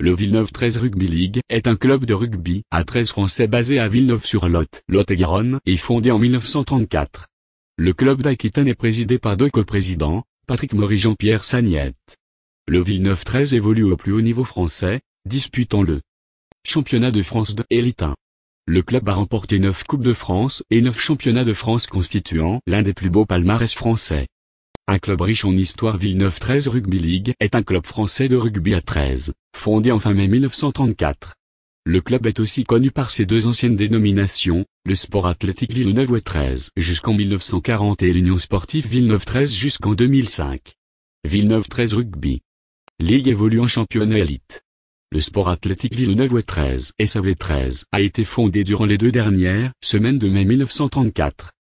Le Villeneuve 13 Rugby League est un club de rugby à 13 français basé à Villeneuve-sur-Lot, Lot-et-Garonne, et fondé en 1934. Le club d'Aquitaine est présidé par deux coprésidents, Patrick Maury et Jean-Pierre Sagnette. Le Villeneuve 13 évolue au plus haut niveau français, disputant le championnat de France de Élite 1. Le club a remporté 9 Coupes de France et 9 championnats de France constituant l'un des plus beaux palmarès français. Un club riche en histoire. Villeneuve 13 Rugby League est un club français de rugby à 13, fondé en fin mai 1934. Le club est aussi connu par ses deux anciennes dénominations, le Sport Athlétique Villeneuve 13 jusqu'en 1940 et l'Union Sportive Villeneuve 13 jusqu'en 2005. Villeneuve 13 Rugby League évolue en championnat élite. Le Sport Athlétique Villeneuve 13 (SAV13) a été fondé durant les 2 dernières semaines de mai 1934.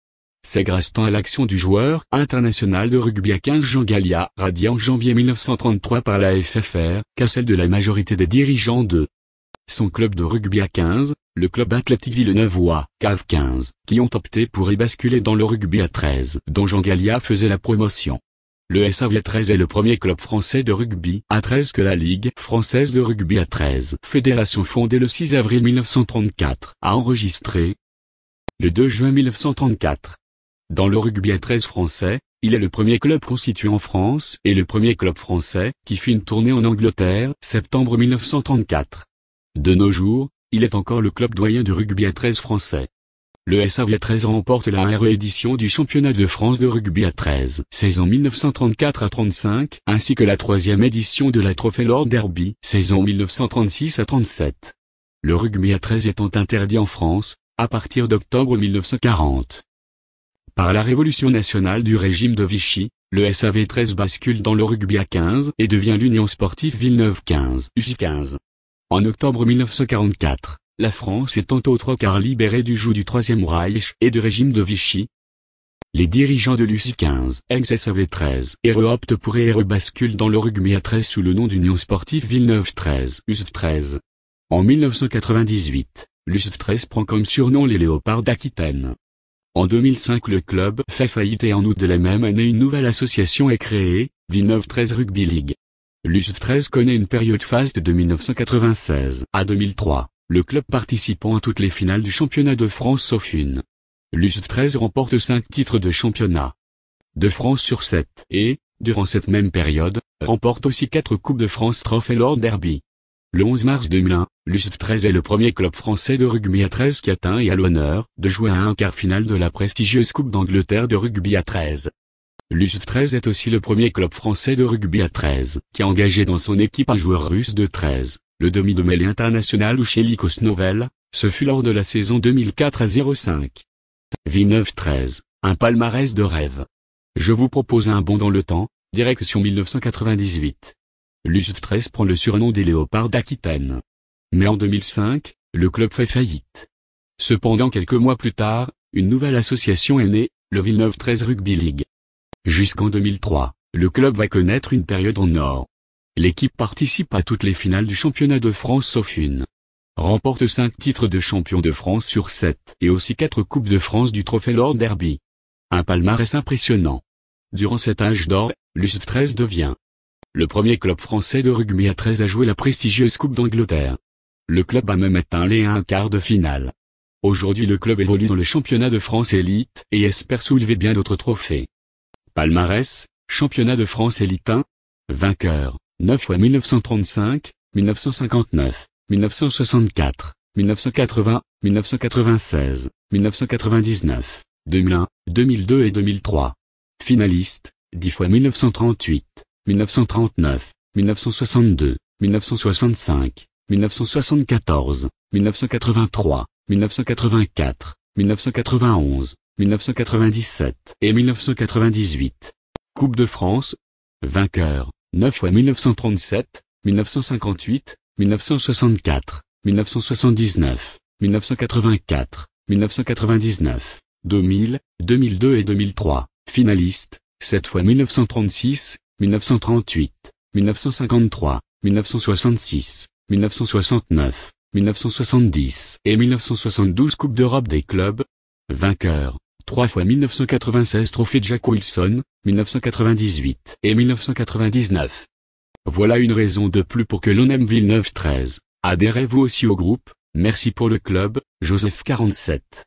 C'est grâce tant à l'action du joueur international de rugby à 15 Jean Gallia, radié en janvier 1933 par la FFR, qu'à celle de la majorité des dirigeants de son club de rugby à 15, le club athlétique villeneuvois, CAV 15, qui ont opté pour y basculer dans le rugby à 13, dont Jean Gallia faisait la promotion. Le SAV 13 est le premier club français de rugby à 13 que la Ligue française de rugby à 13, fédération fondée le 6 avril 1934, a enregistré le 2 juin 1934. Dans le rugby à 13 français, il est le premier club constitué en France et le premier club français qui fit une tournée en Angleterre, septembre 1934. De nos jours, il est encore le club doyen du rugby à 13 français. Le SAV 13 remporte la réédition du championnat de France de rugby à 13, saison 1934 à 35, ainsi que la 3e édition de la Trophée Lord Derby, saison 1936 à 37. Le rugby à 13 étant interdit en France, à partir d'octobre 1940. Par la révolution nationale du régime de Vichy, le SAV 13 bascule dans le rugby à 15 et devient l'Union Sportive Villeneuve 15, USI 15. En octobre 1944, la France étant aux 3/4 libérée du joug du Troisième Reich et du régime de Vichy, les dirigeants de l'USI 15, ex-SAV 13, optent pour et rebasculent dans le rugby à 13 sous le nom d'Union Sportive Villeneuve 13, USV 13. En 1998, l'USV 13 prend comme surnom les Léopards d'Aquitaine. En 2005 le club fait faillite et en août de la même année une nouvelle association est créée, Villeneuve 13 Rugby League. L'USV 13 connaît une période faste de 1996 à 2003, le club participant à toutes les finales du championnat de France sauf une. L'USV 13 remporte 5 titres de championnat de France sur 7 et, durant cette même période, remporte aussi 4 Coupes de France Trophée Lord Derby. Le 11 mars 2001, l'USV 13 est le premier club français de rugby à 13 qui atteint et a l'honneur de jouer à un quart finale de la prestigieuse Coupe d'Angleterre de rugby à 13. L'USV 13 est aussi le premier club français de rugby à 13 qui a engagé dans son équipe un joueur russe de 13, le demi de mêlée international Ucheli Kosnovel, ce fut lors de la saison 2004 à 05. Villeneuve 13, un palmarès de rêve. Je vous propose un bond dans le temps, direction 1998. L'USV 13 prend le surnom des Léopards d'Aquitaine. Mais en 2005, le club fait faillite. Cependant quelques mois plus tard, une nouvelle association est née, le Villeneuve 13 Rugby League. Jusqu'en 2003, le club va connaître une période en or. L'équipe participe à toutes les finales du championnat de France sauf une. Remporte 5 titres de champion de France sur 7 et aussi 4 Coupes de France du Trophée Lord Derby. Un palmarès impressionnant. Durant cet âge d'or, l'USV 13 devient le premier club français de rugby à 13 à jouer la prestigieuse Coupe d'Angleterre. Le club a même atteint les 1/4 de finale. Aujourd'hui le club évolue dans le championnat de France élite et espère soulever bien d'autres trophées. Palmarès, championnat de France élite 1. Vainqueur, 9 fois 1935, 1959, 1964, 1980, 1996, 1999, 2001, 2002 et 2003. Finaliste, 10 fois 1938. 1939, 1962, 1965, 1974, 1983, 1984, 1991, 1997 et 1998. Coupe de France. Vainqueur, 9 fois 1937, 1958, 1964, 1979, 1984, 1999, 2000, 2002 et 2003. Finaliste, 7 fois 1936, 1938, 1953, 1966, 1969, 1970 et 1972 Coupe d'Europe des clubs. Vainqueur, 3 fois 1996 Trophée Jack Wilson, 1998 et 1999. Voilà une raison de plus pour que l'on aime Villeneuve 13. Adhérez-vous aussi au groupe. Merci pour le club, Joseph 47.